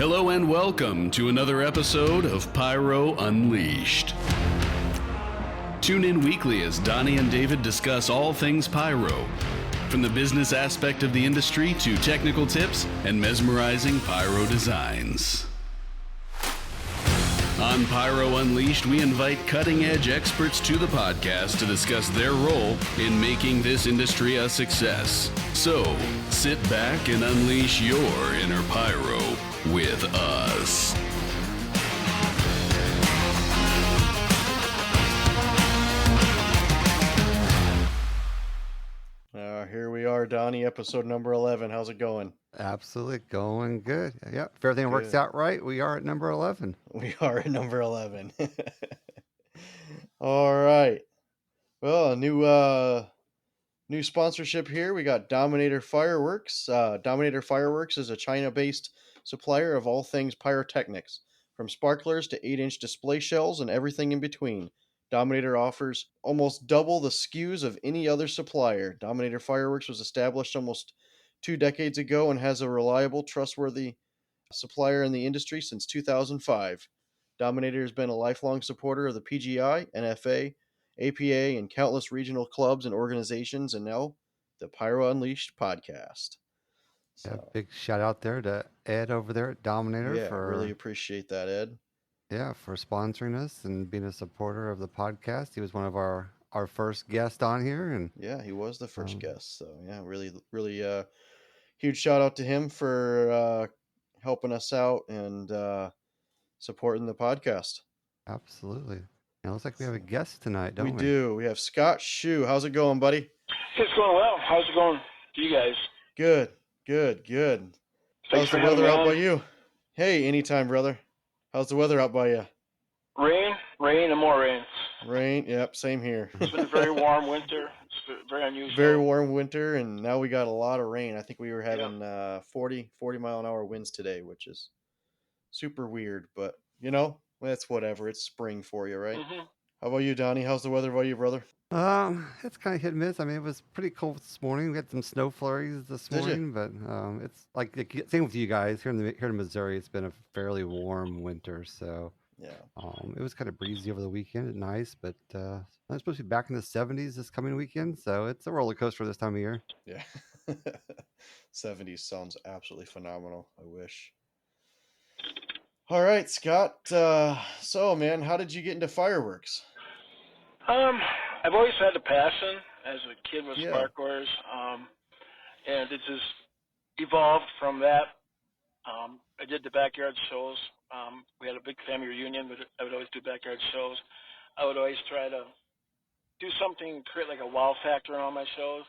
Hello and welcome to another episode of Pyro Unleashed. Tune in weekly as Donnie and David discuss all things pyro, from the business aspect of the industry to technical tips and mesmerizing pyro designs. On Pyro Unleashed, we invite cutting-edge experts to the podcast to discuss their role in making this industry a success. So, sit back and unleash your inner pyro with us. Here we are, Donnie, episode number 11. How's it going? Absolutely going good. Yep. If everything works out right, we are at number 11. We are at number 11. All right. Well, a new sponsorship here. We got Dominator Fireworks. Dominator Fireworks is a China-based supplier of all things pyrotechnics, from sparklers to 8-inch display shells and everything in between. Dominator offers almost double the SKUs of any other supplier. Dominator Fireworks was established almost 2 decades ago and has a reliable, trustworthy supplier in the industry since 2005. Dominator has been a lifelong supporter of the PGI, NFA, APA, and countless regional clubs and organizations, and now the Pyro Unleashed podcast. Yeah, big shout out there to Ed over there at Dominator. Yeah, really appreciate that, Ed. Yeah, for sponsoring us and being a supporter of the podcast. He was one of our first guests on here, and yeah, he was the first guest. So yeah, really huge shout out to him for helping us out and supporting the podcast. Absolutely. It looks like we have a guest tonight, don't we? We do. We have Scott Schuh. How's it going, buddy? It's going well. How's it going to you guys? Good. How's the weather out by you? Hey, anytime, brother. How's the weather out by you? Rain, and more rain. Rain, yep, same here. It's been a very warm winter. It's very unusual. Very warm winter, and now we got a lot of rain. I think we were having 40 mile an hour winds today, which is super weird, but that's whatever. It's spring for you, right? Mm-hmm. How about you, Donnie? How's the weather by you, brother? It's kind of hit and miss. I mean, it was pretty cold this morning. We had some snow flurries this morning, but it's like same with you guys here in Missouri. It's been a fairly warm winter, so yeah. It was kind of breezy over the weekend, nice, but I'm supposed to be back in the 70s this coming weekend, so it's a roller coaster this time of year. Yeah, 70s sounds absolutely phenomenal. I wish. All right, Scott. So, man, how did you get into fireworks? I've always had a passion as a kid with sparklers, and it just evolved from that. I did the backyard shows. We had a big family reunion, but I would always do backyard shows. I would always try to do something, create like a wow factor on my shows,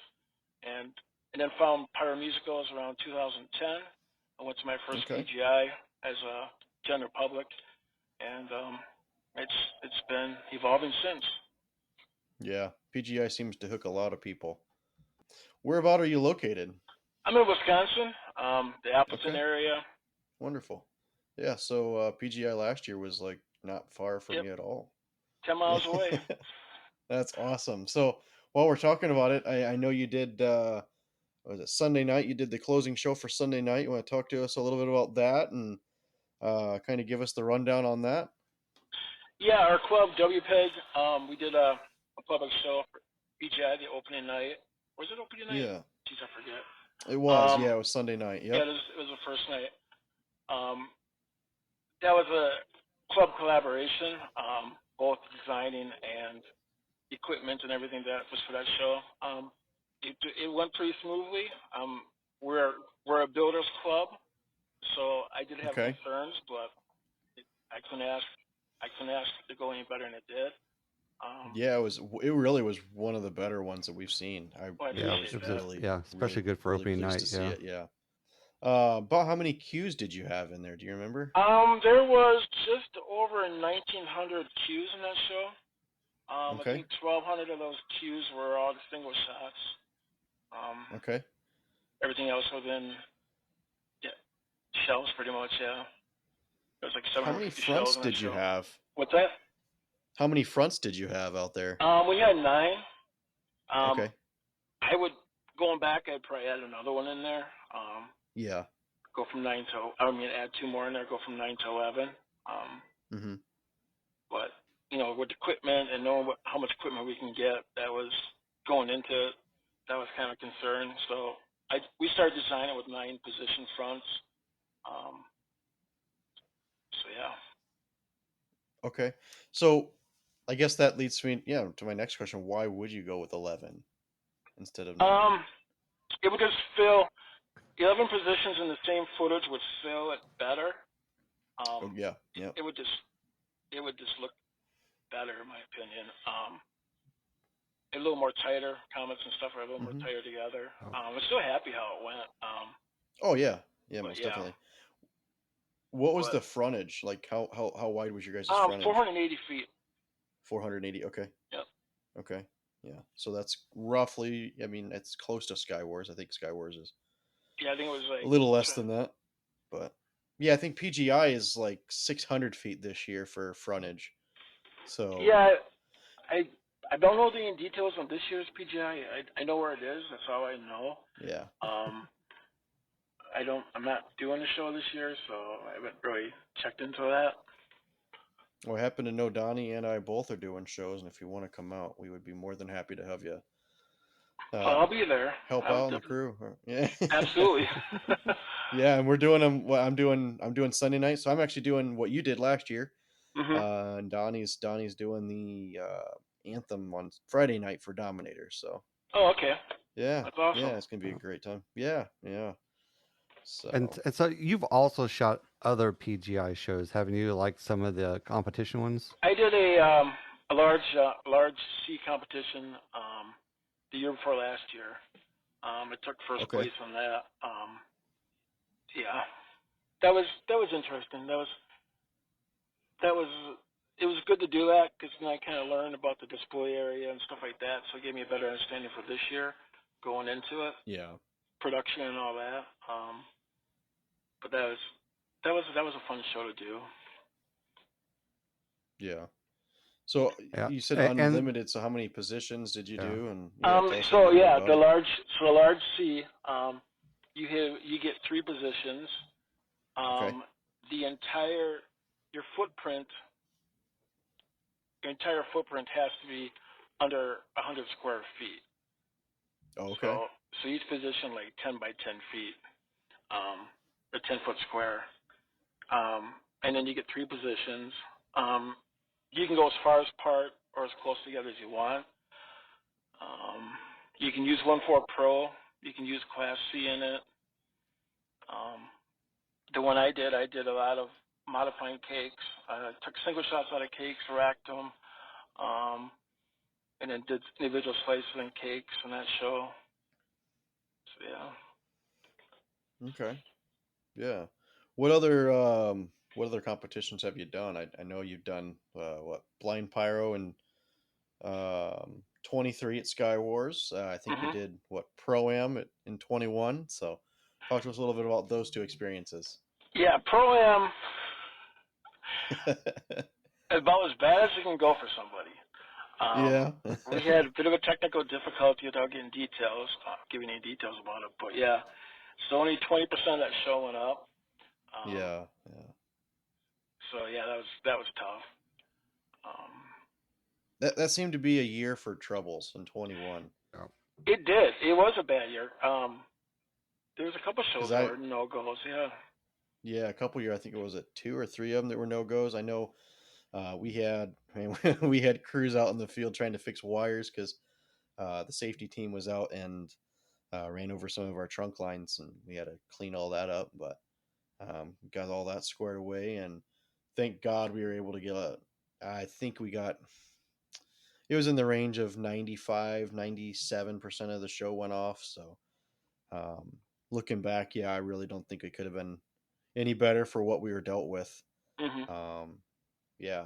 and then found Pyro Musicals around 2010. I went to my first PGI as a general public, and it's been evolving since. Yeah, PGI seems to hook a lot of people. Whereabout are you located? I'm in Wisconsin, the Appleton area. Wonderful. Yeah, so PGI last year was like not far from you at all. 10 miles away. That's awesome. So while we're talking about it, I know you did, was it Sunday night? You did the closing show for Sunday night. You want to talk to us a little bit about that and kind of give us the rundown on that? Yeah, our club, WPAG, we did a public show for PGI, the opening night. Was it opening night? Yeah. Jeez, I forget. It was, it was Sunday night. Yep. Yeah, it was the first night. That was a club collaboration, both designing and equipment and everything that was for that show. It went pretty smoothly. We're a builders club, so I did have concerns, but I couldn't ask to go any better than it did. Yeah, it really was one of the better ones that we've seen. Especially good for opening night. Yeah. About how many cues did you have in there? Do you remember? There was just over 1,900 cues in that show. I think 1,200 of those cues were all distinguished shots. Everything else within shells, pretty much. Yeah. It was like 750 How many fronts did you have? What's that? How many fronts did you have out there? We had 9. Okay. I would, going back, I'd probably add another one in there. Yeah. go from 9 to, add 2 more in there, go from 9 to 11. Mm-hmm. But, with equipment and knowing how much equipment we can get, that was going into it, that was kind of a concern. So we started designing with 9 position fronts. So, yeah. Okay. So I guess that leads me, to my next question. Why would you go with 11 instead of 9? It would just fill 11 positions in the same footage would fill it better. Yeah. It would just look better, in my opinion. A little more tighter. Comments and stuff are a little more tighter together. I'm still happy how it went. Oh yeah, most definitely. What was But the frontage? Like how wide was your guys' frontage? 480 feet. 480. Okay. Yep. Okay. Yeah. So that's roughly. I mean, it's close to Skywars. I think Skywars is. Yeah, I think it was like A little less than that, but yeah, I think PGI is like 600 feet this year for frontage. So yeah, I don't know the details on this year's PGI. I know where it is. That's all I know. Yeah. I'm not doing the show this year, so I haven't really checked into that. Well, I happen to know Donnie and I both are doing shows, and if you want to come out, we would be more than happy to have you. I'll be there. Help out on the crew. Yeah. Absolutely. Yeah, and we're doing them. What I'm doing Sunday night, so I'm actually doing what you did last year. Mm-hmm. And Donnie's doing the anthem on Friday night for Dominator. So. Oh, okay. Yeah. That's awesome. Yeah, it's gonna be a great time. Yeah. Yeah. So. And so you've also shot other PGI shows, haven't you? Like some of the competition ones. I did a large C competition the year before last year. I took first place on that. Yeah, that was interesting. It was good to do that because then I kind of learned about the display area and stuff like that. So it gave me a better understanding for this year going into it. Yeah. Production and all that. But that was a fun show to do. Yeah. So you said unlimited. So how many positions did you do? And the large C, you get 3 positions. The entire your entire footprint has to be under 100 square feet. Oh, okay. So each position like 10 by 10 feet, a 10-foot square, and then you get 3 positions. You can go as far apart or as close together as you want. You can use 1.4 Pro. You can use Class C in it. The one I did a lot of modifying cakes. I took single shots out of cakes, racked them, and then did individual slices and cakes in that show. So yeah. Okay. Yeah. What other competitions have you done? I know you've done Blind Pyro and 23 at Sky Wars. I think you did Pro-Am in 21. So talk to us a little bit about those 2 experiences. Yeah, Pro-Am about as bad as it can go for somebody. We had a bit of a technical difficulty without giving any details about it, but yeah, so only 20% of that show went up. Yeah. So yeah, that was tough. That seemed to be a year for troubles in 21. It did. It was a bad year. There was a couple shows that were no-goes. Yeah. Yeah, a couple years. I think it was 2 or 3 of them that were no-goes. I know we had crews out in the field trying to fix wires because the safety team was out and ran over some of our trunk lines, and we had to clean all that up. But got all that squared away, and thank God we were able to get I think we got. It was in the range of 97% of the show went off. So looking back, I really don't think it could have been any better for what we were dealt with. Yeah,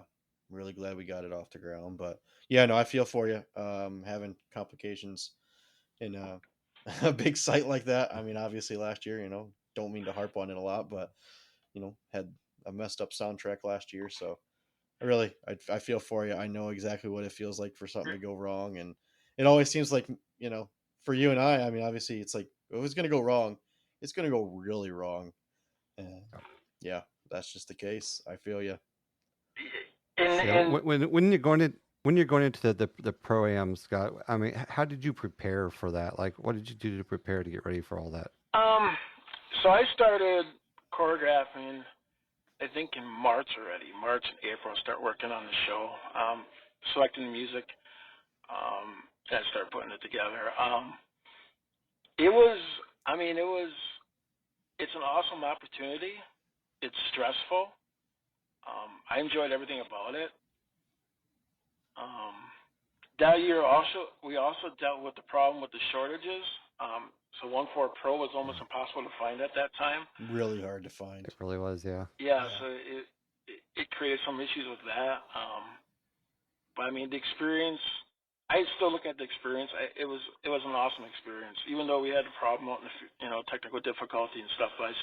really glad we got it off the ground. But yeah, no, I feel for you having complications in a big site like that. I mean, obviously last year, don't mean to harp on it a lot, but had a messed up soundtrack last year. So I feel for you. I know exactly what it feels like for something to go wrong. And it always seems like, for you and I mean, obviously it's like, if it's going to go wrong, it's going to go really wrong. Yeah, that's just the case. I feel you. When you're going into the pro-am, Scott, I mean, how did you prepare for that? Like, what did you do to prepare to get ready for all that? So I started choreographing, I think in March already. March and April, I start working on the show, selecting the music, and I started putting it together. It's an awesome opportunity. It's stressful. I enjoyed everything about it. That year we also dealt with the problem with the shortages. So 1.4 Pro was almost impossible to find at that time. Really hard to find. It really was, yeah. Yeah. So it created some issues with that. But I mean, the experience, I still look at the experience. It was an awesome experience, even though we had a problem out in the technical difficulty and stuff. But I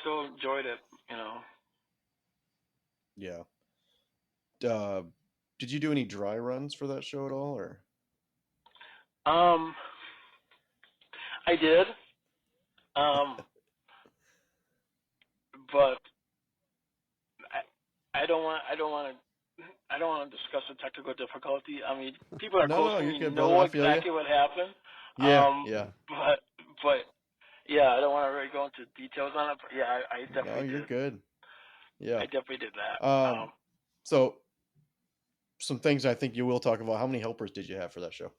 still enjoyed it. Yeah. Did you do any dry runs for that show at all, or? I did. But I don't want to discuss the technical difficulty. I mean, people are close to me know exactly what happened. Yeah. But yeah, I don't want to really go into details on it. But yeah, I definitely did. No, you're good. Yeah. I definitely did that. So some things I think you will talk about. How many helpers did you have for that show?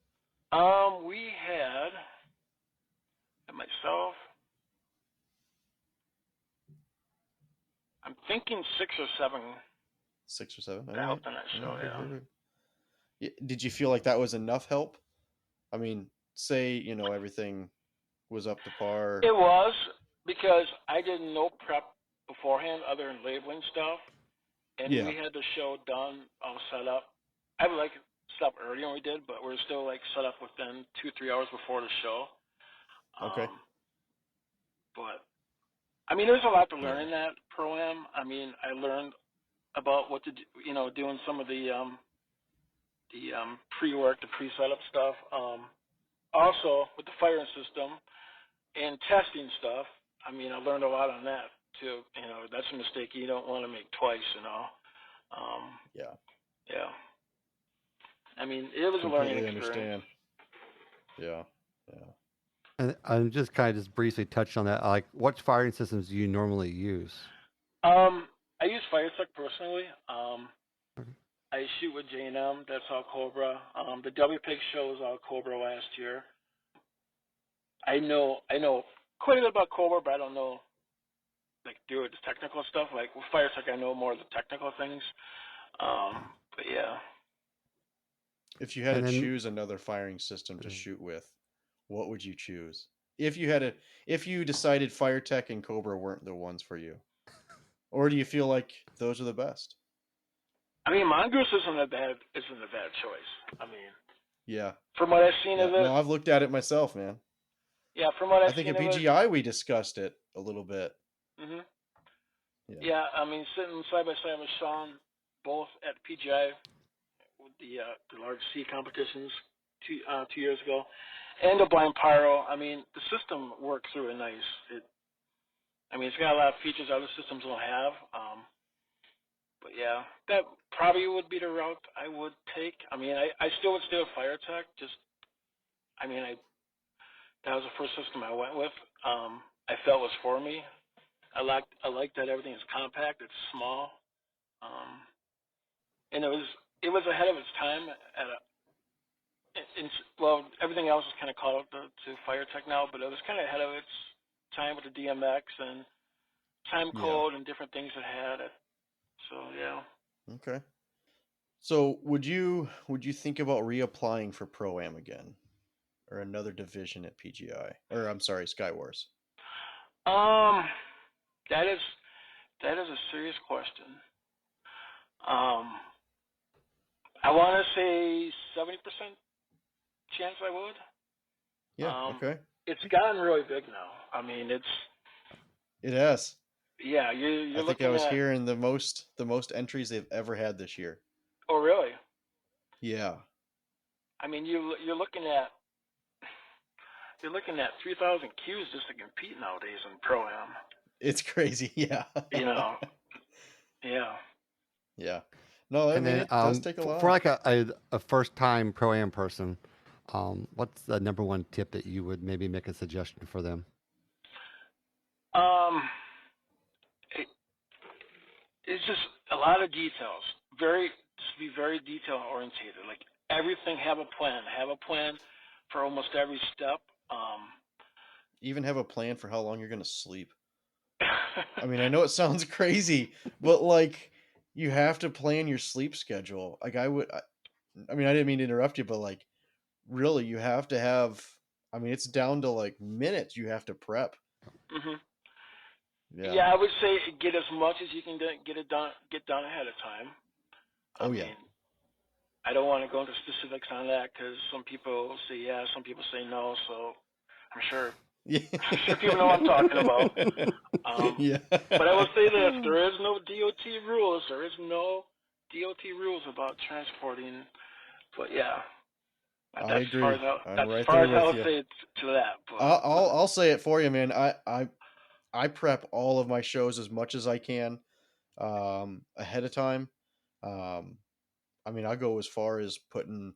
We had myself. I'm thinking 6 or 7. 6 or 7. That helped on that show. Yeah. Did you feel like that was enough help? I mean, say everything was up to par. It was, because I did no prep beforehand other than labeling stuff, and we had the show done, all set up. I would like stuff earlier than we did, but we're still set up within 2-3 hours before the show. Okay. But I mean, there's a lot to learn in that pro-am. I mean, I learned about what to do, doing some of the pre-work, the pre-setup stuff. Also, with the firing system and testing stuff, I mean, I learned a lot on that too. That's a mistake you don't want to make twice. Yeah. I mean, it was a learning experience. Understand. Yeah. And I'm just briefly touched on that. Like, what firing systems do you normally use? I use FireTech personally. I shoot with J&M. That's all Cobra. The WPAG show was all Cobra last year. I know quite a bit about Cobra, but I don't know do the technical stuff. Like with FireTech, I know more of the technical things. But yeah. If you had to choose another firing system to shoot with, what would you choose? If you decided FireTech and Cobra weren't the ones for you, or do you feel like those are the best? I mean, Mongoose isn't a bad choice. I mean, yeah. From what I've seen of it, no, I've looked at it myself, man. Yeah, from what I've seen of it. I think in PGI we discussed it a little bit. Mhm. Yeah, I mean, sitting side by side with Sean, both at PGI with the large C competitions 2 years ago, and the Blind Pyro. I mean, the system works really nice. It's got a lot of features other systems don't have. But yeah, that probably would be the route I would take. I mean, I still would stay with FireTech. That was the first system I went with. I felt was for me. I like that everything is compact. It's small, and it was ahead of its time. Everything else is kind of caught up to FireTech now, but it was kind of ahead of its time with the DMX and time code and different things it had. So yeah. Okay. So would you think about reapplying for Pro-Am again, or another division at PGI, or I'm sorry, Skywars? That is a serious question. I want to say 70% chance I would. Yeah. Okay. It's gotten really big now. I mean, it has. Yeah, you're I think I was hearing the most entries they've ever had this year. Oh, really? Yeah. I mean, you're looking at you're looking at 3,000 cues just to compete nowadays in Pro-Am. It's crazy, yeah. Yeah. Yeah. No, I And mean, then it does take a lot. for like a first time pro-am person, what's the number one tip that you would maybe make a suggestion for them? It's just a lot of details. Just be very detail orientated. Like everything, have a plan. Have a plan for almost every step. Even have a plan for how long you're going to sleep. I mean, I know it sounds crazy, but like you have to plan your sleep schedule. Like I mean, I didn't mean to interrupt you, but like really you have to have, I mean, it's down to like minutes you have to prep. Mhm. Yeah. Yeah, I would say get as much as you can get done ahead of time. I mean, I don't want to go into specifics on that because some people say yes, some people say no. So I'm sure people know what I'm talking about. Yeah. But I will say this: there is no DOT rules. There is no DOT rules about transporting. But yeah, I agree. I'm right as far there as with I'll you. say to that. But, I'll say it for you, man. I prep all of my shows as much as I can ahead of time. I mean, I go as far as putting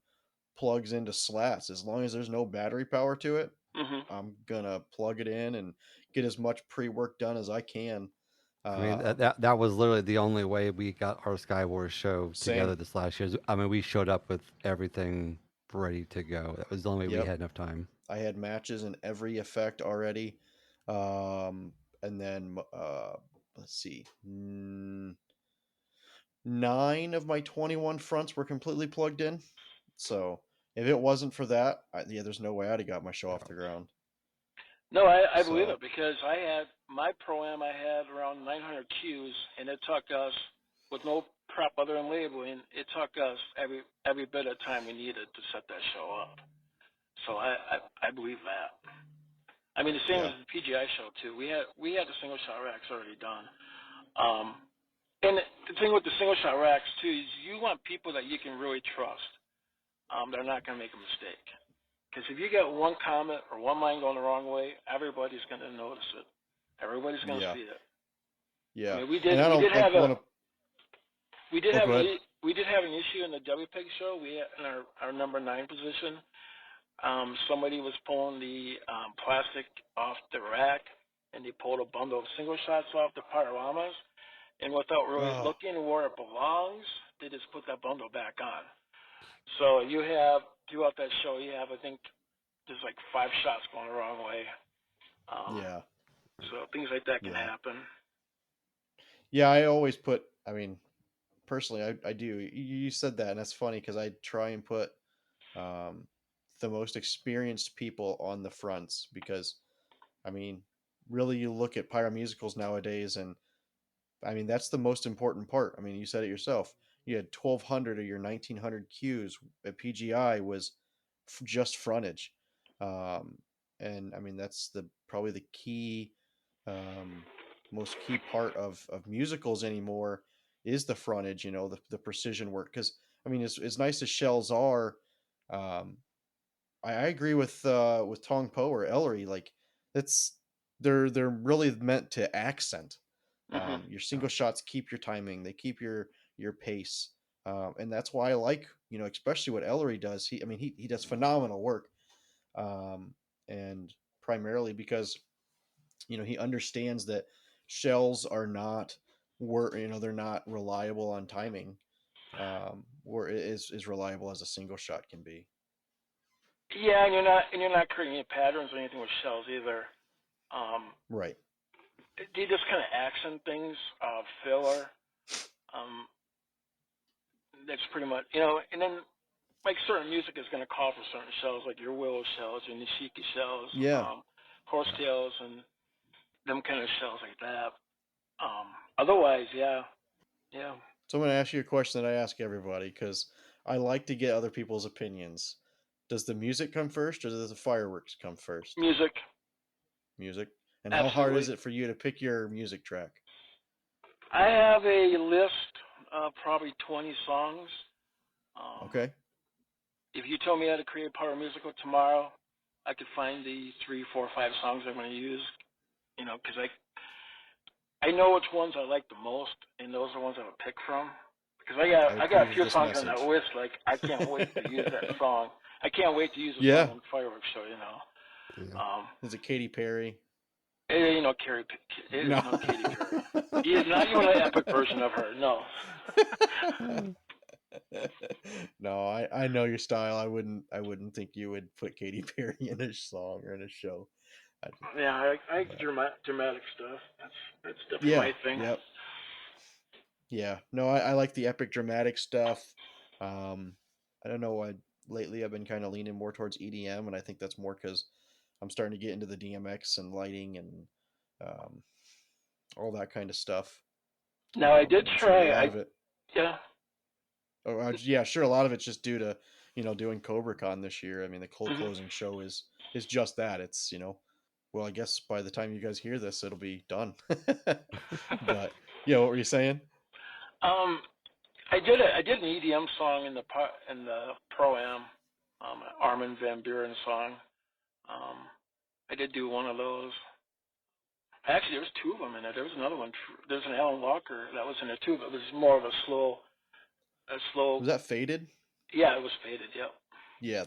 plugs into slats. As long as there's no battery power to it, I'm gonna plug it in and get as much pre-work done as I can. I mean, that was literally the only way we got our Skywars show together this last year. I mean, we showed up with everything ready to go. That was the only way we had enough time. I had matches in every effect already. And then, let's see, 9 of my 21 fronts were completely plugged in. So if it wasn't for that, there's no way I'd have got my show off the ground. No, I believe it because I had my Pro-Am, I had around 900 cues, and it took us, with no prep other than labeling, it took us every bit of time we needed to set that show up. So I believe that. I mean, the same as the PGI show too. We had the single shot racks already done. And the thing with the single shot racks too is you want people that you can really trust. They're not going to make a mistake. Because if you get one comment or one line going the wrong way, everybody's going to notice it. Everybody's going to see it. Yeah. I mean, we did have an issue in the WPAG show. We had in our number 9 position. Somebody was pulling the plastic off the rack, and they pulled a bundle of single shots off the panoramas, and without really looking where it belongs, they just put that bundle back on. So you have, throughout that show, I think, there's like 5 shots going the wrong way. So things like that can happen. Yeah, I always put, I mean, personally, I do. You said that, and that's funny because I try and put the most experienced people on the fronts because, I mean, really you look at pyro musicals nowadays, and I mean, that's the most important part. I mean, you said it yourself. You had 1,200 of your 1,900 cues at PGI was just frontage. And I mean, that's probably the key, most key part of musicals anymore is the frontage, the precision work. Because, I mean, as nice as shells are, I agree with Tong Po or Ellery. Like, they're really meant to accent. Your single shots keep your timing, they keep your pace, and that's why I like, especially what Ellery does. He does phenomenal work, and primarily because he understands that shells are not they're not reliable on timing, or is reliable as a single shot can be. Yeah, and you're not creating any patterns or anything with shells either. Right. They just kind of accent things, filler. That's pretty much, and then like certain music is going to call for certain shells, like your willow shells, your nishiki shells, horsetails, and them kind of shells like that. Otherwise, yeah. So I'm going to ask you a question that I ask everybody because I like to get other people's opinions. Does the music come first, or does the fireworks come first? Music. And how hard is it for you to pick your music track? I have a list of probably 20 songs. Okay. If you told me how to create a power musical tomorrow, I could find the 3, 4, 5 songs I'm going to use, because I know which ones I like the most, and those are the ones I would pick from. Because I got a few songs on that list, like I can't wait to use that song. I can't wait to use a song on the fireworks show, Yeah. Is it Katy Perry? It ain't no Katy Perry. It is no Katy Perry. He is not even an epic version of her, no. No, I know your style. I wouldn't think you would put Katy Perry in a song or in a show. I like dramatic stuff. That's definitely my thing. Yep. Yeah. No, I like the epic dramatic stuff. I don't know. Lately I've been kind of leaning more towards EDM, and I think that's more because I'm starting to get into the DMX and lighting and all that kind of stuff. Now I did try. A lot of it. Yeah. Oh, yeah, sure. A lot of it's just due to doing CobraCon this year. I mean, the cold closing show is just that. It's well, I guess by the time you guys hear this, it'll be done. But what were you saying? I did an EDM song in the Pro-Am, Armin van Buuren song. I did do one of those. Actually, there was 2 of them in it. There was another one. There's an Alan Walker that was in it too, but it was more of a slow. Was that Faded? Yeah, it was Faded. Yep. Yeah,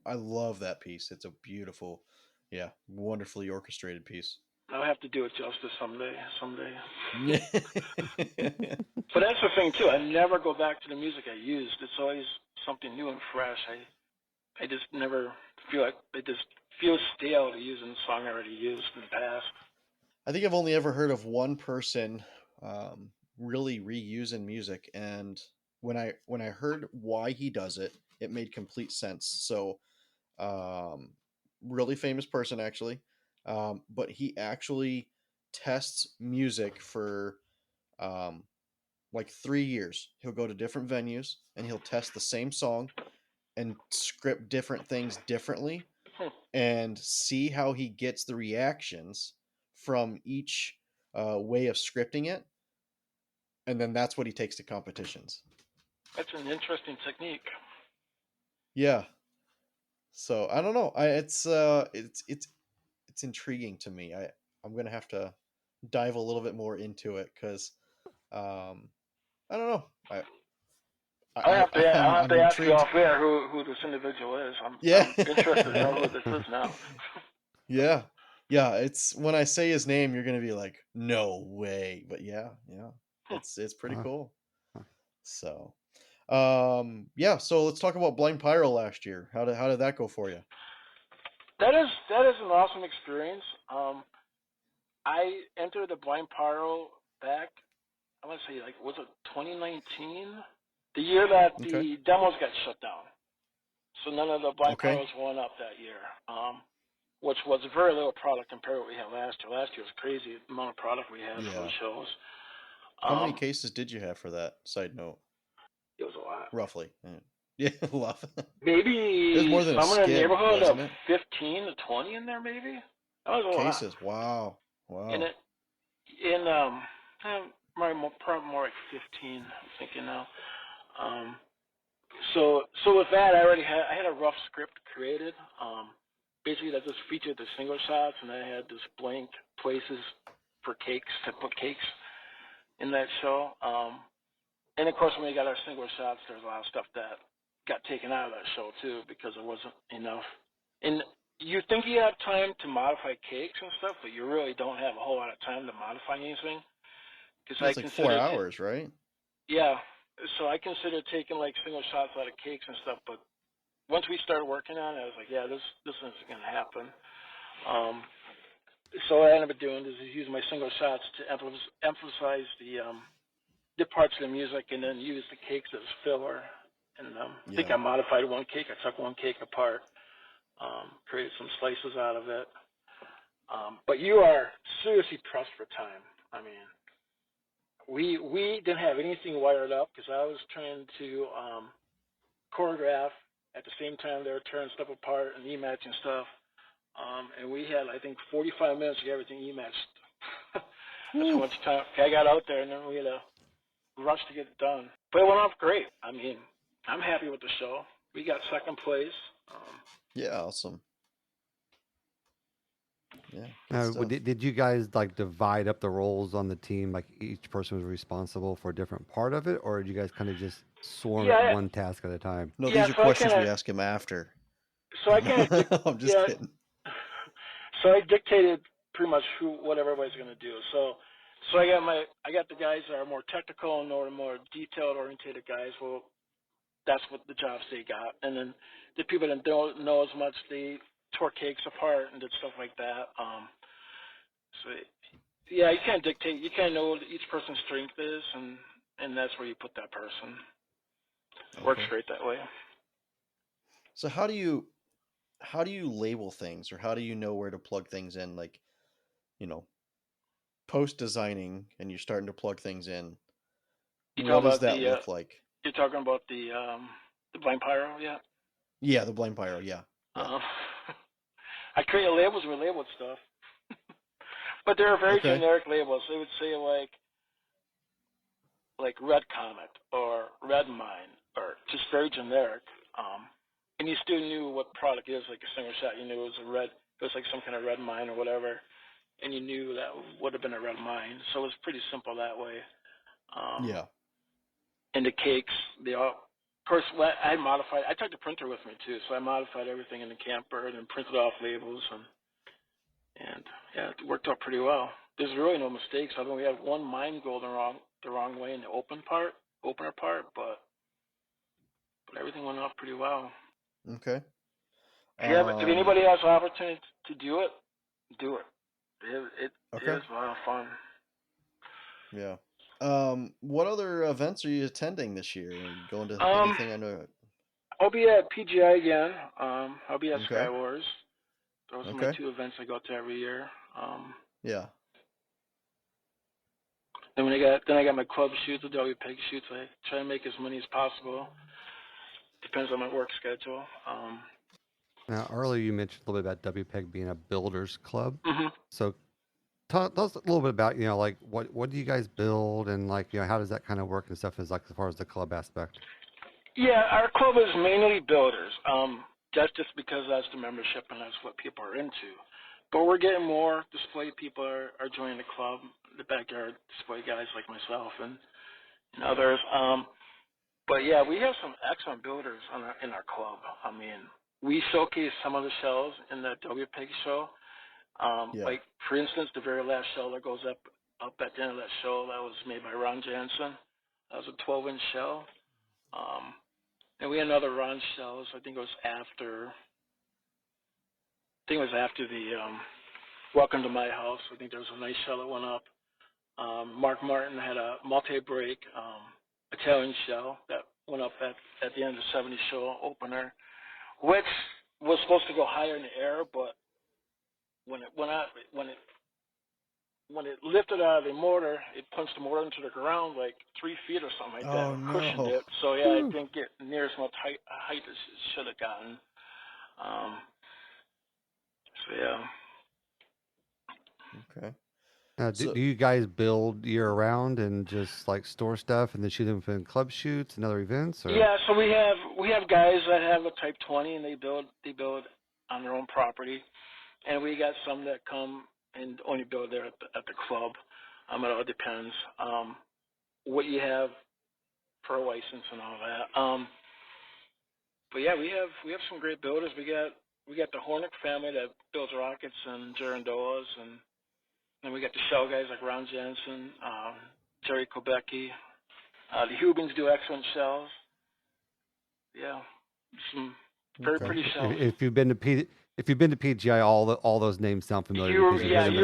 I love that piece. It's a beautiful, wonderfully orchestrated piece. I'll have to do it justice someday. But that's the thing too. I never go back to the music I used. It's always something new and fresh. I just never feel like it just feels stale to use a song I already used in the past. I think I've only ever heard of one person really reusing music, and when I heard why he does it, it made complete sense. So, really famous person actually, but he actually tests music for like 3 years. He'll go to different venues and he'll test the same song and script different things differently and see how he gets the reactions from each way of scripting it, and then that's what he takes to competitions. That's an interesting technique. Yeah. So I don't know. It's intriguing to me. I'm gonna have to dive a little bit more into it because I don't know. I'll have to ask you off air who this individual is. I'm interested to know who this is now. Yeah. It's when I say his name, you're gonna be like, no way. But yeah, it's pretty cool. So, so let's talk about Blind Pyro last year. How did that go for you? That is an awesome experience. I entered the Blind Pyro back, I want to say, was it 2019? The year that the demos got shut down. So none of the Blind Pyros went up that year, which was very little product compared to what we had last year. Last year was crazy the amount of product we had for the shows. How many cases did you have for that? Side note. It was a lot. Roughly. Yeah, a lot. Maybe there's more than somewhere in the neighborhood of it? 15 to 20 in there, maybe. That was a lot. Cases. Wow. And probably more like 15. I'm thinking now. So with that, I had a rough script created. Basically, that just featured the single shots, and I had just blank places for cakes to put cakes in that show. And of course, when we got our single shots, there's a lot of stuff that got taken out of that show too because there wasn't enough. And you think you have time to modify cakes and stuff, but you really don't have a whole lot of time to modify anything. It's like 4 hours, right? Yeah. So I considered taking like single shots out of cakes and stuff, but once we started working on it, I was like, yeah, this isn't going to happen. So what I ended up doing is use my single shots to emphasize the parts of the music and then use the cakes as filler. And I think I modified one cake. I took one cake apart, created some slices out of it. But you are seriously pressed for time. I mean, we didn't have anything wired up because I was trying to choreograph at the same time they were tearing stuff apart and e-matching stuff. And we had, I think, 45 minutes to get everything e-matched. That's how much time I got out there, and then we had to rush to get it done. But it went off great. I mean, I'm happy with the show. We got second place. Yeah, awesome. Yeah. Did you guys like divide up the roles on the team? Like each person was responsible for a different part of it, or did you guys kind of just swarm at one task at a time? No, Yeah, these are questions we ask him after. So I kind of, I'm just kidding. So I dictated pretty much what everybody's going to do. So I got the guys that are more technical and more detailed oriented guys. Well, that's what the jobs they got. And then the people that don't know as much, they tore cakes apart and did stuff like that. So yeah, you can't dictate. You can't know what each person's strength is, and that's where you put that person. It works great that way. So how do you label things, or how do you know where to plug things in? Like, post designing and you're starting to plug things in. What does that look like? You're talking about the blind pyro, yeah? Yeah, the blind pyro, yeah. I create labels with labeled stuff. But they're very generic labels. They would say like red comet or red mine, or just very generic. And you still knew what product it is, like a single shot. You knew it was like some kind of red mine or whatever, and you knew that would have been a red mine. So it was pretty simple that way. Yeah. And the cakes, of course, I modified. I took the printer with me too, so I modified everything in the camper and then printed off labels, and yeah, it worked out pretty well. There's really no mistakes. I mean, we had one mine go the wrong way in the opener part, but everything went off pretty well. Okay. If anybody has an opportunity to do it, do it. It is a lot of fun. Yeah. What other events are you attending this year? Are you going to anything? I know. I'll be at PGI again. I'll be at Sky Wars. Those are my two events I go to every year. Yeah. Then I got my club shoots, the WPAG shoots. I try to make as many as possible. Depends on my work schedule. Now, earlier you mentioned a little bit about WPAG being a builders club. Mm-hmm. So tell us a little bit about, like what do you guys build, and like, how does that kind of work and stuff as far as the club aspect? Yeah, our club is mainly builders. That's just because that's the membership and that's what people are into. But we're getting more display people are joining the club, the backyard display guys like myself and others. But yeah, we have some excellent builders in our club. I mean, we showcase some of the shells in the WPAG show. Like, for instance, the very last shell that goes up at the end of that show, that was made by Ron Jansen. That was a 12-inch shell. And we had another Ron shells. I think it was after the Welcome to My House. I think there was a nice shell that went up. Mark Martin had a multi-break Italian shell that went up at the end of the 70 show opener, which was supposed to go higher in the air, but when it lifted out of the mortar, it punched the mortar into the ground like 3 feet or something like that, and cushioned it. So yeah, it didn't get near as much height as it should have gotten. So yeah. Okay. Do you guys build year round and just like store stuff and then shoot them in club shoots and other events? Or? Yeah, so we have guys that have a Type 20 and they build on their own property, and we got some that come and only build there at the club. It all depends what you have for a license and all that. But yeah, we have some great builders. We got the Hornick family that builds rockets and Girandolas, and then we got the shell guys like Ron Jensen, Jerry Kobecki. The Hubins do excellent shells. Yeah, some very pretty shells. If you've been to PGI, all those names sound familiar. You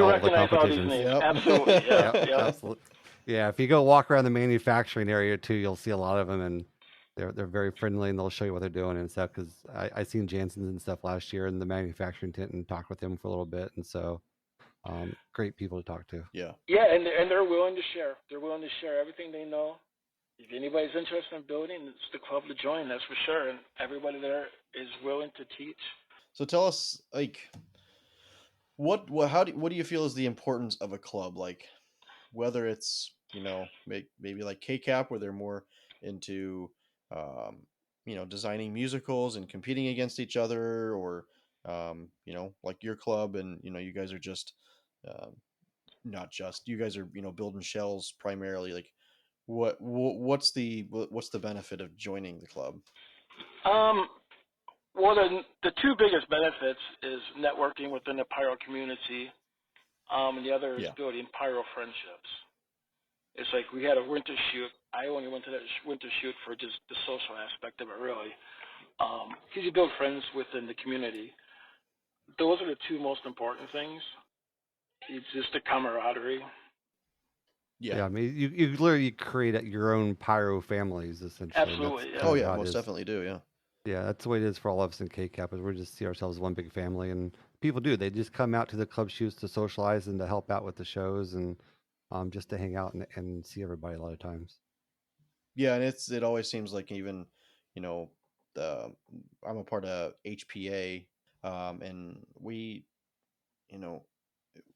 recognize all these names. Yep. Absolutely. Yeah, yep. Absolutely. Yeah, if you go walk around the manufacturing area too, you'll see a lot of them, and they're very friendly, and they'll show you what they're doing and stuff. Because I seen Jansen's and stuff last year in the manufacturing tent and talked with them for a little bit, and so great people to talk to. Yeah. Yeah, and they're willing to share. They're willing to share everything they know. If anybody's interested in building, it's the club to join. That's for sure, and everybody there is willing to teach. So tell us, like, what do you feel is the importance of a club? Like, whether it's maybe like KCAP, where they're more into designing musicals and competing against each other, or you know, like your club, and you know, you guys are just not just you guys are, you know, building shells primarily. Like, what's the benefit of joining the club? Well, the two biggest benefits is networking within the pyro community, and the other is building pyro friendships. It's like we had a winter shoot. I only went to that winter shoot for just the social aspect of it, really. Because you build friends within the community. Those are the two most important things. It's just the camaraderie. Yeah, I mean, you literally create your own pyro families, essentially. Absolutely, yeah. Oh, yeah, most definitely do, yeah. Yeah, that's the way it is for all of us in KCAP, is we just see ourselves as one big family, and people do. They just come out to the club shoots to socialize and to help out with the shows, and just to hang out and see everybody a lot of times. Yeah, and it always seems like, even, you know, I'm a part of HPA, and we, you know,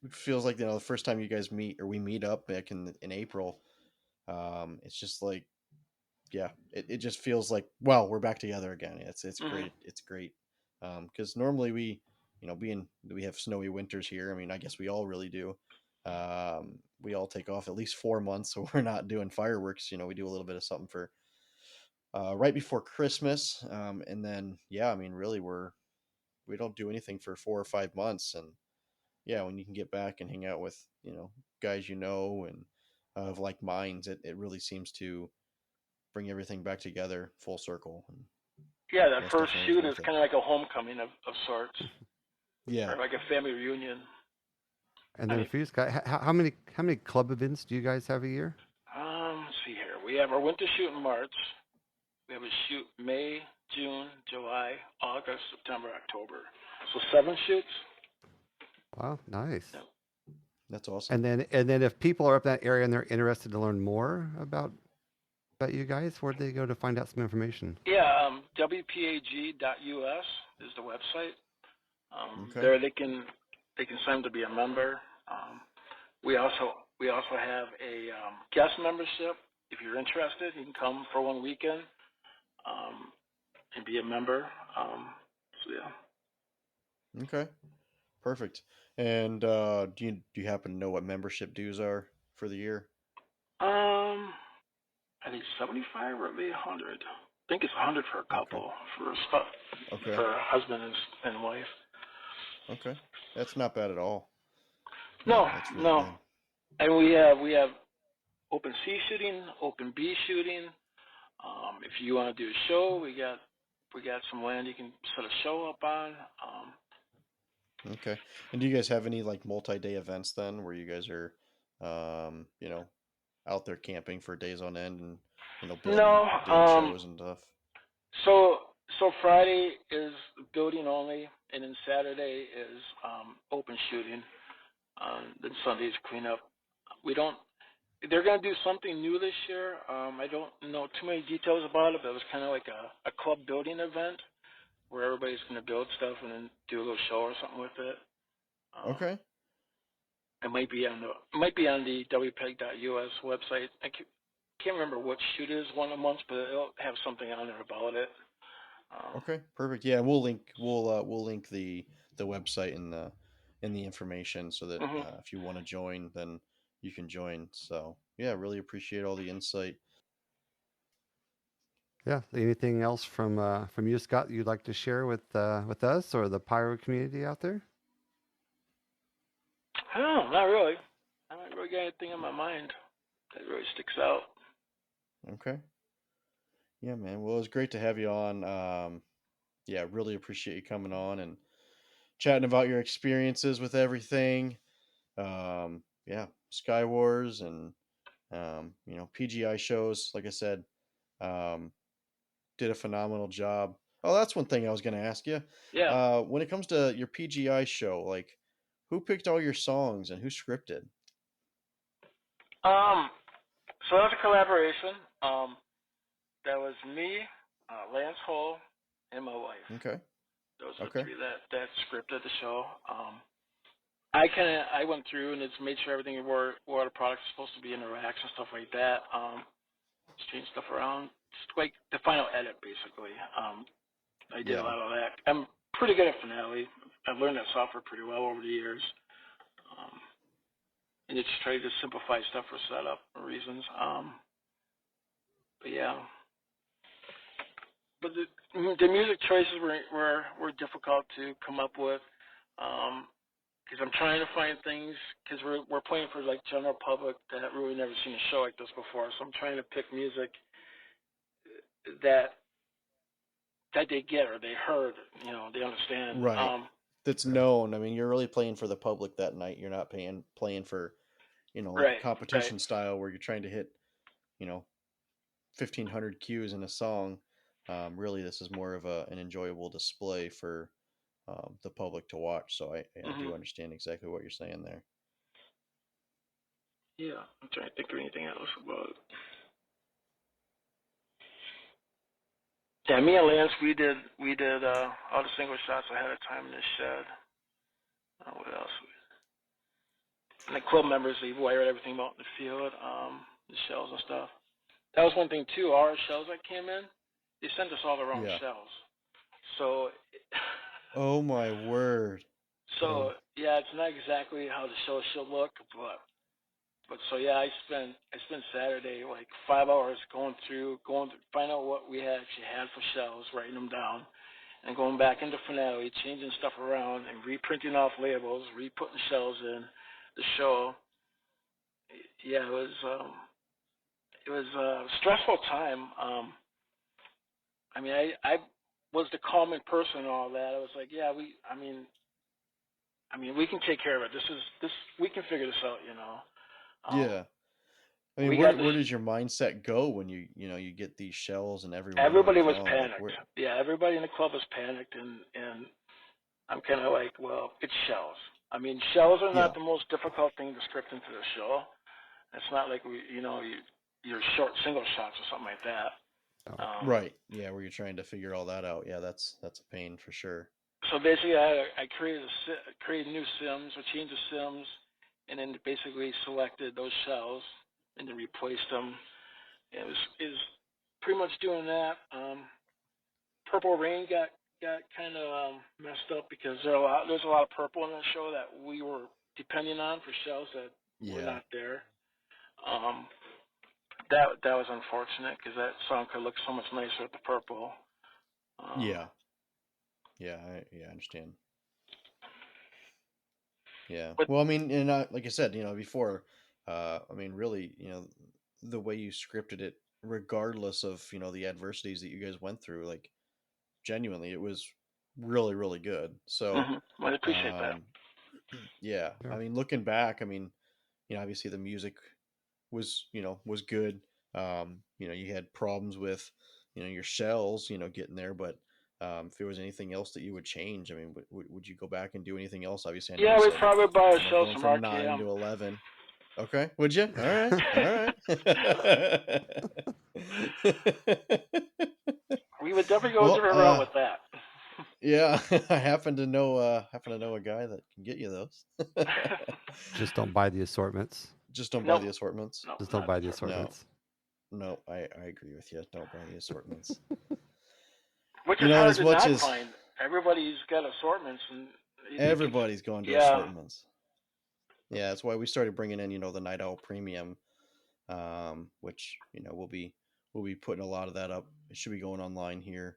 it feels like, you know, the first time you guys meet, or we meet up back in April, it's just like, yeah, it just feels like, wow, we're back together again. It's great. It's great. Because normally we, you know, we have snowy winters here. I mean, I guess we all really do. We all take off at least 4 months, so we're not doing fireworks. You know, we do a little bit of something for right before Christmas, and then, yeah, I mean, really, we don't do anything for 4 or 5 months, and yeah, when you can get back and hang out with, you know, guys, you know, and of like minds, it really seems to bring everything back together full circle. And yeah, that first shoot is kind of like a homecoming of sorts. Yeah, or like a family reunion. And then for you, Scott, how many club events do you guys have a year? Let's see here. We have our winter shoot in March. We have a shoot May, June, July, August, September, October. So 7 shoots. Wow, nice. Yep. That's awesome. And then if people are up in that area and they're interested to learn more about you guys, where do they go to find out some information? Yeah, WPAG.us is the website. Okay. There they can sign to be a member. We also have a guest membership. If you're interested, you can come for one weekend and be a member. So yeah. Okay. Perfect. And do you happen to know what membership dues are for the year? I think 75 or maybe 100. I think it's 100 for a couple, for a husband and wife. Okay, that's not bad at all. No, that's really no. good. And we have open C shooting, open B shooting. If you want to do a show, we got some land you can set a show up on. Okay. And do you guys have any like multi-day events then, where you guys are, you know, out there camping for days on end, and, you know, building shows and stuff? So Friday is building only, and then Saturday is open shooting. Then Sunday's cleanup. They're going to do something new this year. I don't know too many details about it, but it was kind of like a club building event where everybody's going to build stuff and then do a little show or something with it. Okay. It might be on the WPAG.us website. I can't remember what shoot it is one a month, but it'll have something on there about it. Okay, perfect. Yeah, we'll link the website in the information, so that if you want to join, then you can join. So yeah, really appreciate all the insight. Yeah. Anything else from you, Scott, you'd like to share with us or the pyro community out there? Oh, not really. I don't really got anything on my mind that really sticks out. Okay. Yeah, man. Well, it was great to have you on. Yeah, really appreciate you coming on and chatting about your experiences with everything. Yeah, Sky Wars and you know, PGI shows. Like I said, did a phenomenal job. Oh, that's one thing I was going to ask you. Yeah. When it comes to your PGI show, like, who picked all your songs and who scripted? So that was a collaboration. That was me, Lance Hull, and my wife. Okay. Those are the three that scripted the show. I went through and just made sure everything where the product's supposed to be in the racks and stuff like that. Just change stuff around, just like the final edit, basically. I did a lot of that. I'm pretty good at Finale. I've learned that software pretty well over the years. And it's try to simplify stuff for setup reasons. But yeah. But the music choices were difficult to come up with. Because I'm trying to find things, because we're playing for like general public that have really never seen a show like this before. So I'm trying to pick music that they get or they heard, they understand. Right. That's known. I mean, you're really playing for the public that night. You're not playing for, like competition style where you're trying to hit, 1,500 cues in a song. Really, this is more of an enjoyable display for the public to watch. So I do understand exactly what you're saying there. Yeah, I'm trying to think of anything else about it. Yeah, me and Lance, we did all the single shots ahead of time in the shed. What else? And the club members, they wired everything out in the field, the shells and stuff. That was one thing too. Our shells that came in, they sent us all the wrong shells. So. Oh my word. So yeah, it's not exactly how the show should look, but so yeah, I spent Saturday like 5 hours going to find out what we actually had for shells, writing them down, and going back into Finale, changing stuff around, and reprinting off labels, re-putting shells in the show. Yeah, it was a stressful time. I mean, I was the calming person and all that. I was like, yeah, we can take care of it. We can figure this out, Yeah. I mean, where does your mindset go when you get these shells and everybody was panicked. Like, yeah, everybody in the club was panicked, and I'm kind of like, well, it's shells. I mean, shells are not the most difficult thing to script into the show. It's not like your short single shots or something like that. Right. Yeah, where you're trying to figure all that out. Yeah, that's a pain for sure. So basically, I created new sims, or changed the sims, and then basically selected those shells and then replaced them. It was pretty much doing that. Purple Rain got kind of messed up because there's a lot of purple in the show that we were depending on for shells that were not there. That was unfortunate because that song could look so much nicer with the purple. I understand. Yeah. Well, I mean, and like I said, before, I mean, really, the way you scripted it, regardless of, the adversities that you guys went through, like, genuinely, it was really, really good. So, I appreciate that. Yeah. I mean, looking back, I mean, obviously the music was good. You had problems with, your shells, getting there, but if there was anything else that you would change, I mean, would you go back and do anything else? Obviously, we'd probably buy our shells from 9 to 11. Okay, would you? All right. We would definitely go a different route with that. Yeah, I happen to know a guy that can get you those. Just don't buy the assortments. Just don't buy the assortments. No, just don't buy the assortments. No, I agree with you. Don't buy the assortments. Which is hard to not find. Everybody's got assortments, and everybody's going to assortments. Yeah, that's why we started bringing in, the Night Owl Premium, which we'll be putting a lot of that up. It should be going online here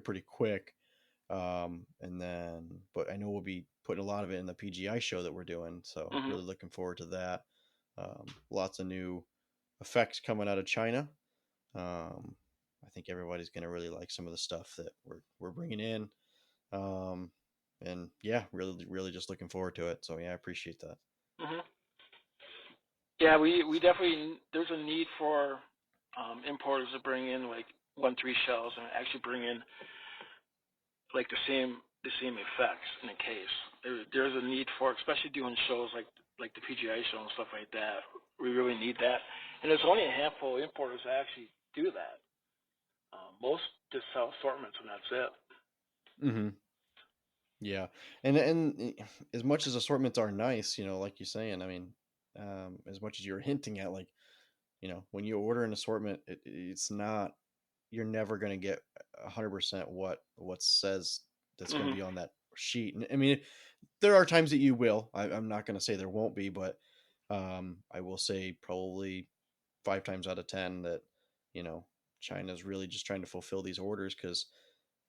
pretty quick, and then, but I know we'll be putting a lot of it in the PGI show that we're doing. So really looking forward to that. Lots of new effects coming out of China. I think everybody's going to really like some of the stuff that we're bringing in. And yeah, really just looking forward to it. So yeah, I appreciate that. Yeah, we definitely, there's a need for importers to bring in like 1-3 shells and actually bring in like the same effects in a case. There's a need for, especially doing shows like the PGI show and stuff like that. We really need that, and there's only a handful of importers that actually do that. Most just sell assortments, and that's it. Yeah, and as much as assortments are nice, like you're saying, I mean, as much as you're hinting at, like, when you order an assortment, it's not you're never going to get 100% what says that's going to be on that sheet. And I mean, there are times that you will. I'm not going to say there won't be, but I will say probably 5 times out of 10 that, you know, China's really just trying to fulfill these orders because,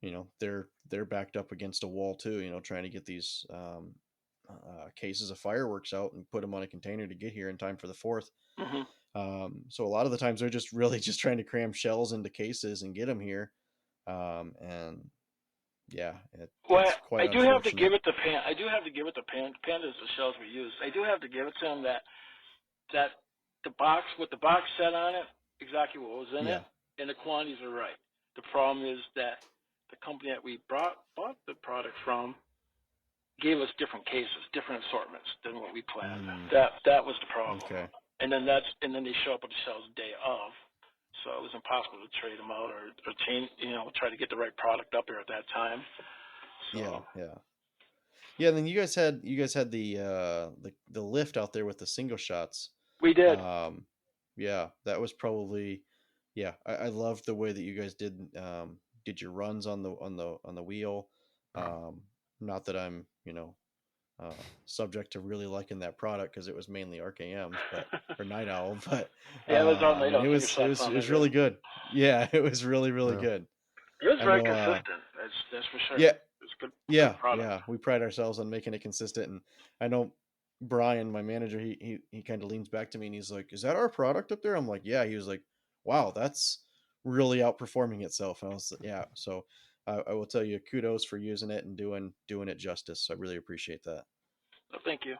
you know, they're backed up against a wall too, you know, trying to get these cases of fireworks out and put them on a container to get here in time for the 4th. So a lot of the times they're just really just trying to cram shells into cases and get them here. And yeah, it's quite I do have to unfortunate. give it to Pan. I do have to give it to Pan. Panda's the shells we use. I do have to give it to them that the box with the box set on it, exactly what was in it, and the quantities are right. The problem is that the company that we bought the product from gave us different cases, different assortments than what we planned. That was the problem. Okay. And then they show up with the shells the day of, so it was impossible to trade them out or change, you know, try to get the right product up here at that time. So. Yeah. And then you guys had the lift out there with the single shots. We did. Yeah, that was probably. Yeah, I loved the way that you guys did your runs on the wheel. Not that I'm, you know, subject to really liking that product because it was mainly RKMs, or Night Owl, but yeah, it was on Night Owl. It was really good. Yeah, it was really good. It was very consistent. That's for sure. Yeah, it's good. Yeah, good product. yeah. We pride ourselves on making it consistent, and I know Brian, my manager, he kind of leans back to me and he's like, "Is that our product up there?" I'm like, "Yeah." He was like, "Wow, that's really outperforming itself." And I was like, "Yeah." So I will tell you, kudos for using it and doing it justice. I really appreciate that. Well, thank you.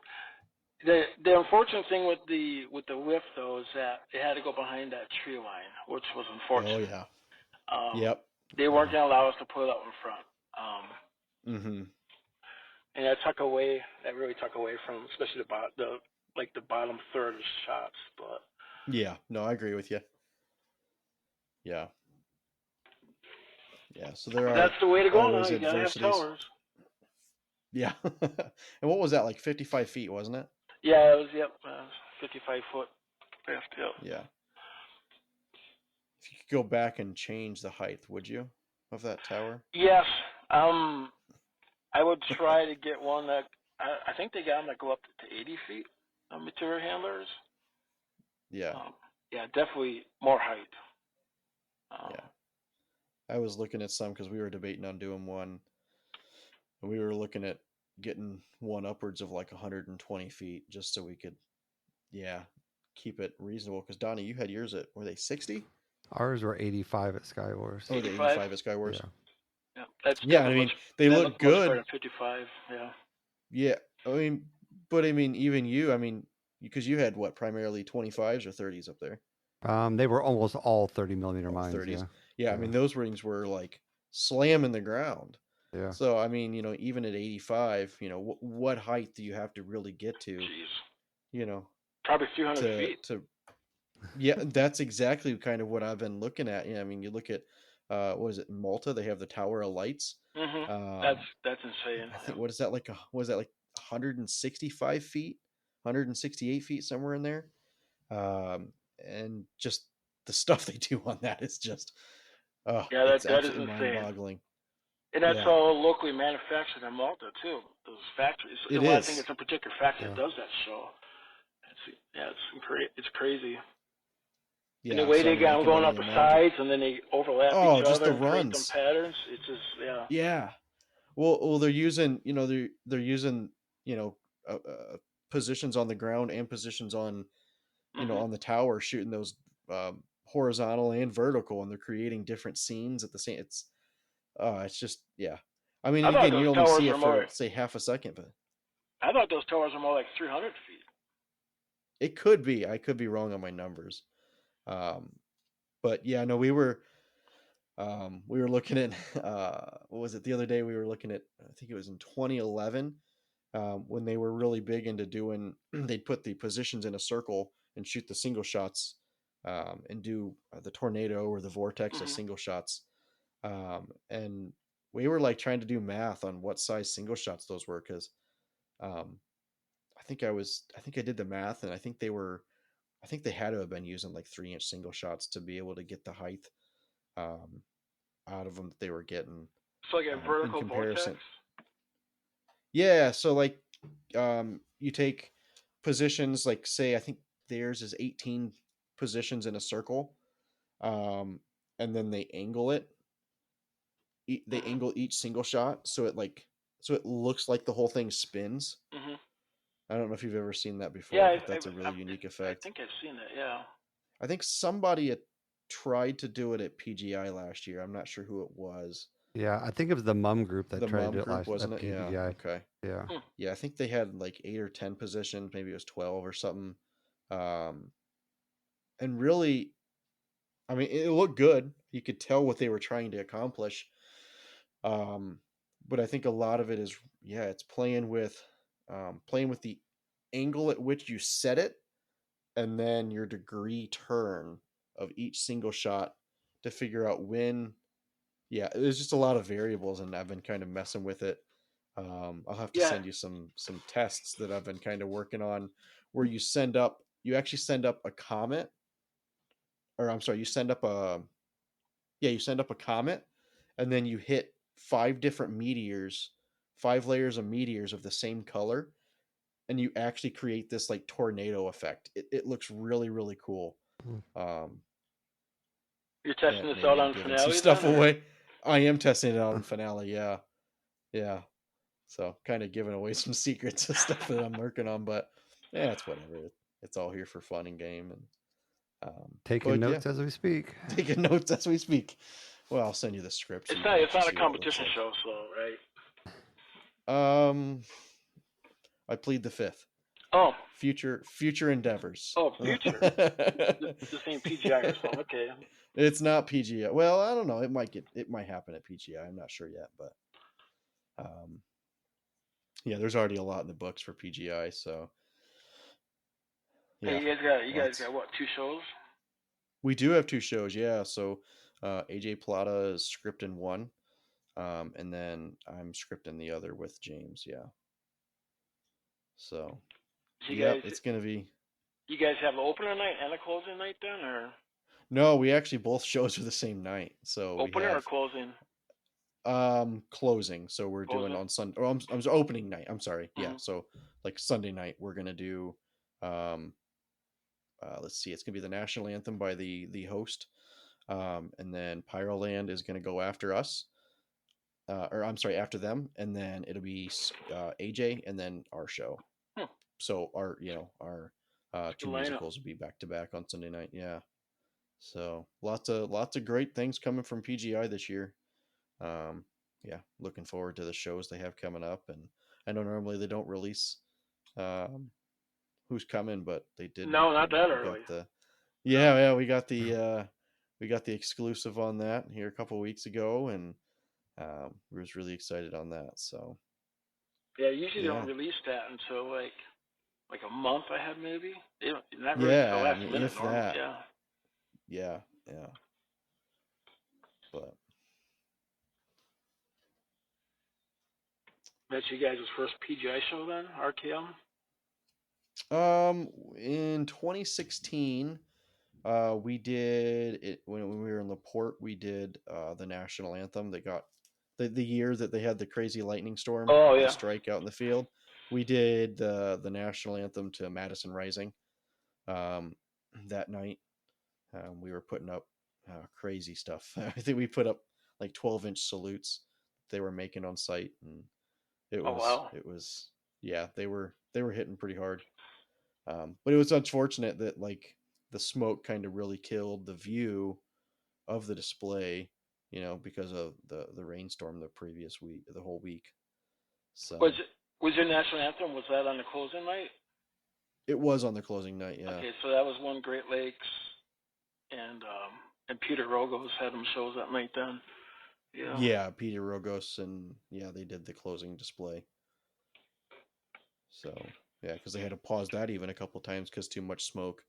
The unfortunate thing with the whip though is that it had to go behind that tree line, which was unfortunate. Oh yeah. Yep. They weren't going to allow us to put it out in front. And that really took away from, especially the bottom third of shots. But yeah, no, I agree with you. Yeah. So that's the way to go now. You gotta have towers. Yeah. And what was that, like 55 feet, wasn't it? Yeah, it was. 55 foot lift. Yep. Yeah. If you could go back and change the height, would you, of that tower? Yes. I would try to get one that I think they got them that go up to 80 feet of material handlers. Yeah. Yeah, definitely more height. Yeah. I was looking at some because we were debating on doing one. And we were looking at getting one upwards of like 120 feet just so we could, keep it reasonable. Because Donnie, you had yours were they 60? Ours were 85 at Skywars. Oh, the 85 at Skywars. Yeah. I mean, they look good. 55, yeah. Yeah, I mean, but I mean, even you, I mean, because you had what, primarily 25s or 30s up there? They were almost all 30 millimeter mines. 30s. Yeah. I mean, those rings were like slamming the ground. Yeah. So I mean, you know, even at 85, you know, what height do you have to really get to? Jeez. You know, probably 200 feet. Yeah, that's exactly kind of what I've been looking at. Yeah, I mean, you look at what is it, Malta? They have the Tower of Lights. That's insane. I think what is that like? 165 feet, 168 feet, somewhere in there. And just the stuff they do on that is just that is insane. Mind-boggling. And that's all locally manufactured in Malta too. Those factories. I think it's a particular factory that does that show. It's crazy. Yeah, and the way they got them going up the sides and then they overlap each just other the and runs. create them patterns. It's just Yeah. Well, they're using positions on the ground and positions on on the tower, shooting those horizontal and vertical, and they're creating different scenes at the same. It's just I mean, again, you only see it for say half a second, but I thought those towers were more like 300 feet. It could be. I could be wrong on my numbers. But yeah, no, we were looking at what was it the other day? We were looking at, I think it was in 2011, when they were really big into doing. They'd put the positions in a circle and shoot the single shots, and do the tornado or the vortex as single shots. And we were like trying to do math on what size single shots those were, because I think I did the math, and I think they had to have been using like 3-inch single shots to be able to get the height. out of them that they were getting. So like a vertical in comparison. vortex? Yeah, so like you take positions, like say I think theirs is 18 positions in a circle, and then they angle it. They angle each single shot so it looks like the whole thing spins. Mm-hmm. I don't know if you've ever seen that before, Yeah, but that's a really unique effect. I think I've seen that. Yeah. I think somebody had tried to do it at PGI last year. I'm not sure who it was. Yeah, I think it was the Mum Group that The tried Mum to do it Group, last wasn't at it? Yeah. PGI. Okay. Yeah. Yeah, I think they had like 8 or 10 positions. Maybe it was 12 or something. And really, I mean, it looked good. You could tell what they were trying to accomplish. But I think a lot of it is, it's playing with the angle at which you set it, and then your degree turn of each single shot to figure out when. Yeah, there's just a lot of variables, and I've been kind of messing with it. I'll have to send you some tests that I've been kind of working on, where you actually send up a comet, or I'm sorry, you send up a comet, and then you hit 5 different meteors, 5 layers of meteors of the same color, and you actually create this like tornado effect. It looks really, really cool. You're testing this maybe out I'm on giving Finale some stuff then, or? away. I am testing it out on Finale, yeah. So kind of giving away some secrets of stuff that I'm working on, but it's whatever. It's all here for fun and game, and Taking notes as we speak. Taking notes as we speak. Well, I'll send you the script. It's not a competition show, so right? I plead the fifth. Oh. Future endeavors. Oh, future. This ain't PGI or something. Okay. It's not PGI. Well, I don't know. It might happen at PGI. I'm not sure yet, but there's already a lot in the books for PGI, so yeah. Hey, you guys got what, 2 shows? We do have 2 shows, yeah. So AJ Plata is scripting one, and then I'm scripting the other with James, yeah. So it's gonna be. You guys have an opener night and a closing night then, or? No, we actually both shows are the same night. So opener or closing? Closing. So we're doing on Sunday. Oh, I'm opening night. I'm sorry. Mm-hmm. Yeah. So like Sunday night, we're gonna do. Let's see. It's gonna be the national anthem by the host, and then Pyroland is gonna go after us. Or I'm sorry, after them, and then it'll be AJ, and then our show. So our 2 musicals will be back to back on Sunday night. Yeah. So lots of great things coming from PGI this year. Looking forward to the shows they have coming up, and I know normally they don't release who's coming, but they did. No, not that early. We got the exclusive on that here a couple of weeks ago, and we was really excited on that. So usually they don't release that until like a month ahead, maybe. They don't, not really until last minute. If normally. that. Yeah. But that's you guys' first PGI show then, RKM? In 2016, we did it when we were in LaPorte. We did the national anthem. They got the year that they had the crazy lightning storm, the strike out in the field. We did the national anthem to Madison Rising that night. We were putting up crazy stuff. I think we put up like 12-inch salutes they were making on site, and it was they were hitting pretty hard. But it was unfortunate that like the smoke kind of really killed the view of the display, because of the rainstorm the previous week, the whole week. So was your national anthem, was that on the closing night? It was on the closing night, yeah. Okay, so that was one Great Lakes, and Peter Rogos had them shows that night then. Yeah. Yeah, Peter Rogos, and they did the closing display. So because they had to pause that even a couple times because too much smoke.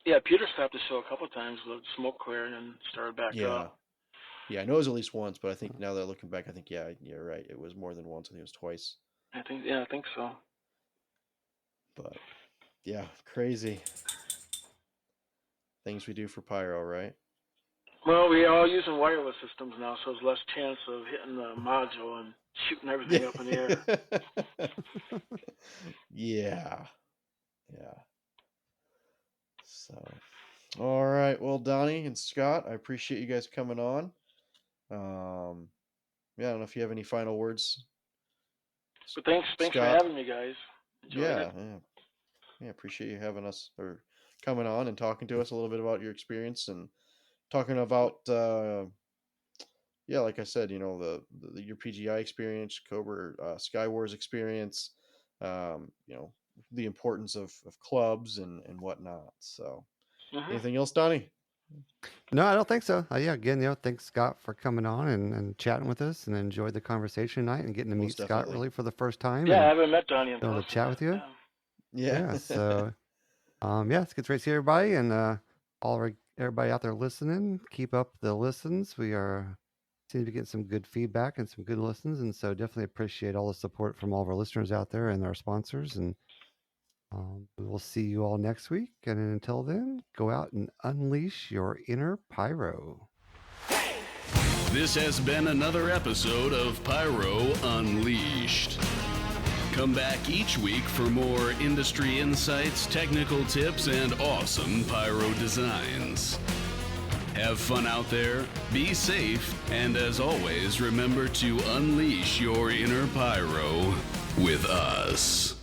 Yeah, Peter stopped the show a couple times with smoke clearing and started back up. Yeah, I know it was at least once, but I think now that I looking back, I think you're right. It was more than once. I think it was twice. I think so. But crazy things we do for Pyro, right? Well, we are all using wireless systems now, so there's less chance of hitting the module and shooting everything up in the air. Yeah. So, all right. Well, Donnie and Scott, I appreciate you guys coming on. Yeah, I don't know if you have any final words. But thanks Scott. for having me, guys. Yeah. Appreciate you having us or coming on and talking to us a little bit about your experience and talking about, like I said, your PGI experience, Cobra Sky Wars experience, the importance of clubs and whatnot. So, anything else, Donnie? No, I don't think so. Again, thanks Scott for coming on and chatting with us, and enjoyed the conversation tonight and getting to meet Scott really for the first time. Yeah, I haven't met Donnie in person. To chat with you. Yeah. So, it's good to see everybody, and everybody out there listening. Keep up the listens. We seem to be getting some good feedback and some good listens, and so definitely appreciate all the support from all of our listeners out there and our sponsors. And we will see you all next week. And until then, go out and unleash your inner pyro. This has been another episode of Pyro Unleashed. Come back each week for more industry insights, technical tips, and awesome pyro designs. Have fun out there, be safe, and as always, remember to unleash your inner pyro with us.